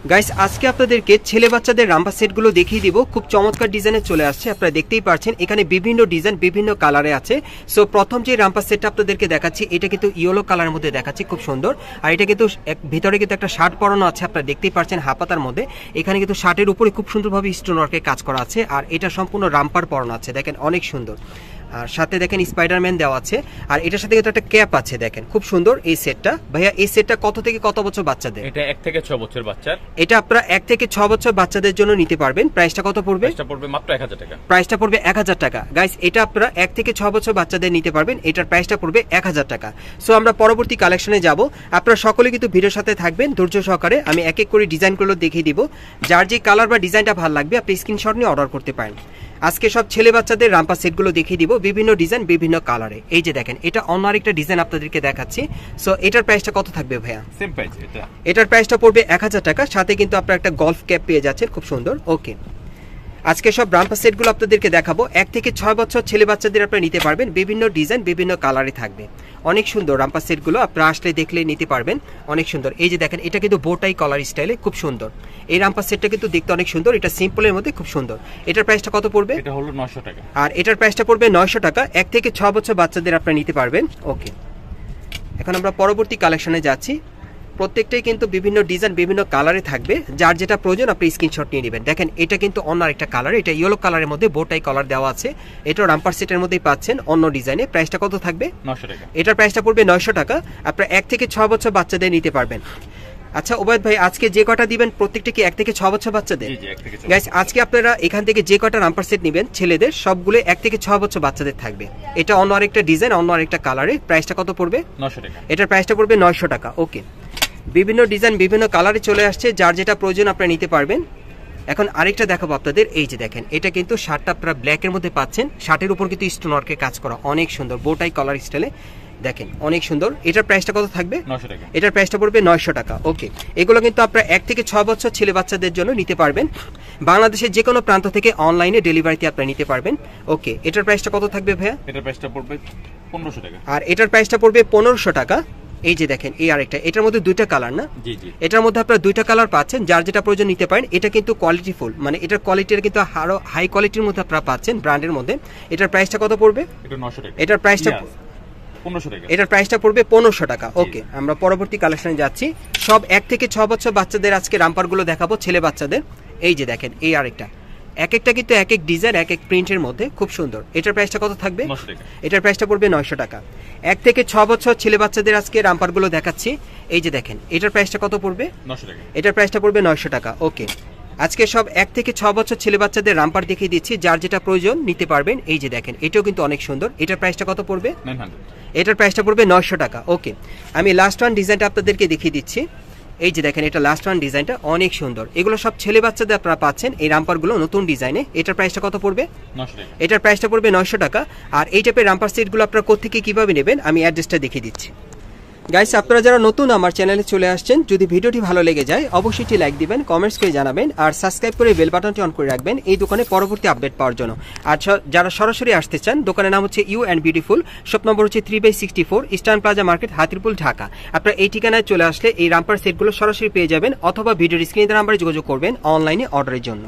Guys আজকে আপনাদেরকে ছেলে বাচ্চাদের রাম্পার সেটগুলো দেখিয়ে দিব। খুব চমৎকার ডিজাইনে চলে আসছে, আপনারা দেখতেই পাচ্ছেন এখানে বিভিন্ন ডিজাইন বিভিন্ন কালারে আছে। সো প্রথম যে রাম্পার সেটটা আপনাদেরকে দেখাচ্ছি এটা কিন্তু ইয়েলো কালারের মধ্যে দেখাচ্ছি, খুব সুন্দর। আর এটা কিন্তু ভিতরে কিন্তু একটা শার্ট পরানো আছে, আপনারা দেখতেই পাচ্ছেন হাপাতার মধ্যে। এখানে কিন্তু শার্টের উপরে খুব সুন্দরভাবে স্টোন ওয়ার্কের কাজ করা আছে, আর এটা সম্পূর্ণ রাম্পার পরানো আছে, দেখেন অনেক সুন্দর। আর সাথে দেখেন স্পাইডারম্যান দেওয়া আছে, আর এটার সাথে কিন্তু একটা ক্যাপ আছে, দেখেন খুব সুন্দর এই সেটটা। ভাইয়া এই সেটটা কত থেকে কত বছর বাচ্চাদের? এটা 1 থেকে 6 বছর বাচ্চার। এটা আপনারা 1 থেকে 6 বছর বাচ্চাদের জন্য নিতে পারবেন। প্রাইসটা কত পড়বে? প্রাইসটা পড়বে মাত্র 1000 টাকা। প্রাইসটা পড়বে 1000 টাকা। গাইস এটা আপনারা 1 থেকে 6 বছর বাচ্চাদের নিতে পারবেন, এটার প্রাইসটা পড়বে 1000 টাকা। সো আমরা পরবর্তী কালেকশনে যাব, আপনারা সকলে কিন্তু ভিডিওর সাথে থাকবেন ধৈর্য সহকারে। আমি এক এক করে ডিজাইনগুলো দেখিয়ে দিব, যার যে কালার বা ডিজাইনটা ভালো লাগবে আপনি স্ক্রিনশট নিয়ে অর্ডার করতে পারেন। আজকে সব ছেলে বাচ্চাদের রাম্পার সেটগুলো দেখিয়ে দিব, বিভিন্ন ডিজাইন বিভিন্ন কালারে। এই যে দেখেন এটা অন্য আরেকটা ডিজাইন আপনাদেরকে দেখাচ্ছি। সো এটার প্রাইসটা কত থাকবে ভাইয়া? সেম প্রাইস এটা। এটার প্রাইসটা পড়বে 1000 টাকা, সাথে কিন্তু আপনারা একটা গলফ ক্যাপ পেয়ে যাচ্ছেন, খুব সুন্দর। ওকে, আজকে সব রাম্পার সেটগুলো আপনাদেরকে দেখাবো। 1 থেকে 6 বছর ছেলে বাচ্চাদের আপনারা নিতে পারবেন, বিভিন্ন ডিজাইন বিভিন্ন কালারে থাকবে, অনেক সুন্দর রাম্পার সেটগুলো। আপনারা আসলে দেখলে নিতে পারবেন, অনেক সুন্দর। এই যে দেখেন এটা কিন্তু বোটাই কলার স্টাইলে, খুব সুন্দর। এই রাম্পার সেটটা কিন্তু দেখতে অনেক সুন্দর, এটা সিম্পলের মধ্যে খুব সুন্দর। এটার প্রাইসটা কত পড়বে? এটা হলো 900 টাকা। আর এটার প্রাইসটা পড়বে 900 টাকা। 1 থেকে 6 বছর বাচ্চাদের আপনারা নিতে পারবেন। ওকে, এখন আমরা পরবর্তী কালেকশনে যাচ্ছি। প্রত্যেকটাই কিন্তু বিভিন্ন ডিজাইন বিভিন্ন কালারে থাকবে, যার যেটা প্রয়োজন আপনি স্ক্রিনশট নিয়ে নেবেন। দেখেন এটা কিন্তু অন্য আরেকটা কালার, এটা ইয়েলো কালারের মধ্যে বোটাই কালার দেওয়া আছে। এটা রাম্পার সেটের মধ্যেই পাচ্ছেন অন্য ডিজাইনে। প্রাইসটা কত থাকবে? 900 টাকা। এটার প্রাইসটা পড়বে 900 টাকা। আপনারা 1 থেকে 6 বছর বাচ্চাদের নিতে পারবেন। আচ্ছা ওবায়দ ভাই, আজকে যে কটা দিবেন প্রত্যেকটা কি 1 থেকে 6 বছর বাচ্চাদের? জি জি, 1 থেকে 6। গাইস আজকে আপনারা এখান থেকে যে কটা রাম্পার সেট নেবেন ছেলেদের, সবগুলো 1 থেকে 6 বছর বাচ্চাদের থাকবে। এটা অন্য আরেকটা ডিজাইন অন্য আরেকটা কালারে। প্রাইসটা কত পড়বে? 900 টাকা। এটার প্রাইসটা পড়বে 900 টাকা। ওকে, বিভিন্ন ডিজাইন বিভিন্ন কালারে চলে আসছে, যার যেটা প্রয়োজন আপনারা নিতে পারবেন। এখন আরেকটা দেখাবো আপনাদের। এই যে দেখেন এটা কিন্তু শার্টটা আপনারা ব্ল্যাকের মধ্যে পাচ্ছেন, শার্টের উপর কিন্তু স্টোন ওয়ার্কের কাজ করা, অনেক সুন্দর বোটাই কালার স্টাইলে, দেখেন অনেক সুন্দর। এটার প্রাইসটা কত থাকবে? 900 টাকা। এটার প্রাইসটা পড়বে 900 টাকা। ওকে, এগুলো কিন্তু আপনারা 1 থেকে 6 বছর ছেলে বাচ্চাদের জন্য নিতে পারবেন। বাংলাদেশের যে কোনো প্রান্ত থেকে অনলাইনে ডেলিভারিতে আপনারা নিতে পারবেন। ওকে, এটার প্রাইসটা কত থাকবে ভাইয়া? এটার প্রাইসটা পড়বে 1500 টাকা। আর এটার প্রাইসটা পড়বে 1500 টাকা। এই যে দেখেন এই আরেকটা, এটার মধ্যে দুইটা কালার না? জি জি, এটার মধ্যে আপনারা দুইটা কালার পাচ্ছেন, যার যেটা প্রয়োজন নিতে পারেন। এটা কিন্তু কোয়ালিটি ফুল, মানে এটার কোয়ালিটির কিন্তু আরো হাই কোয়ালিটির মধ্যে আপনারা পাচ্ছেন ব্র্যান্ডের মধ্যে। এটার প্রাইসটা কত পড়বে? এটা 900 টাকা। এটার প্রাইসটা 1500 টাকা। এটার প্রাইসটা পড়বে 1500 টাকা। ওকে, আমরা পরবর্তী কালেকশনে যাচ্ছি। সব 1 থেকে 6 বছর বাচ্চাদের আজকে রাম্পারগুলো দেখাবো ছেলে বাচ্চাদের। এই যে দেখেন এই আরেকটা, এক একটা কিন্তু এক এক ডিজাইন এক এক প্রিন্টের মধ্যে, খুব সুন্দর। এটার প্রাইসটা কত থাকবে? 900 টাকা। এটার প্রাইসটা পড়বে 900 টাকা। 1 থেকে 6 বছর ছেলে বাচ্চাদের আজকে রাম্পারগুলো দেখাচ্ছি। এই যে দেখেন এটার প্রাইসটা কত পড়বে? 900 টাকা। এটার প্রাইসটা পড়বে 900 টাকা। ওকে, আজকে সব 1 থেকে 6 বছর ছেলে বাচ্চাদের রাম্পার দেখিয়ে দিচ্ছি, যার যেটা প্রয়োজন নিতে পারবেন। এই যে দেখেন এটাও কিন্তু অনেক সুন্দর। এটার প্রাইসটা কত পড়বে? 900। এটার প্রাইসটা পড়বে 900 টাকা। ওকে, আমি লাস্ট ওয়ান ডিজাইনটা আপনাদেরকে দেখিয়ে দিচ্ছি। এই যে দেখেন এটা লাস্ট ওয়ান ডিজাইনটা অনেক সুন্দর। এগুলো সব ছেলে বাচ্চাদের আপনারা পাচ্ছেন এই রাম্পারগুলো নতুন ডিজাইনে। এটার প্রাইসটা কত পড়বে? 900 টাকা। এটার প্রাইসটা পড়বে 900 টাকা। আর এই টাইপের রাম্পার সেটগুলো আপনারা কোত্থেকে কিভাবে নেবেন আমি অ্যাড্রেসটা দেখিয়ে দিচ্ছি। গাইস আপনারা যারা নতুন আমার চ্যানেলে চলে আসছেন, যদি ভিডিওটি ভালো লেগে যায় অবশ্যই লাইক দিবেন, কমেন্টস করে জানাবেন, আর সাবস্ক্রাইব করে বেল বাটনটি অন করে রাখবেন এই দোকানে পরবর্তী আপডেট পাওয়ার জন্য। আর যারা সরাসরি আসতে চান, দোকানের নাম হচ্ছে you and beautiful, shop number হচ্ছে 3/64 eastern plaza market, Hatirpul, Dhaka. আপনারা এই ঠিকানায় চলে আসলে এই রাম্পার সেটগুলো সরাসরি পেয়ে যাবেন, অথবা ভিডিওর স্ক্রিনে নাম্বারে যোগাযোগ করবেন অনলাইনে অর্ডারের জন্য।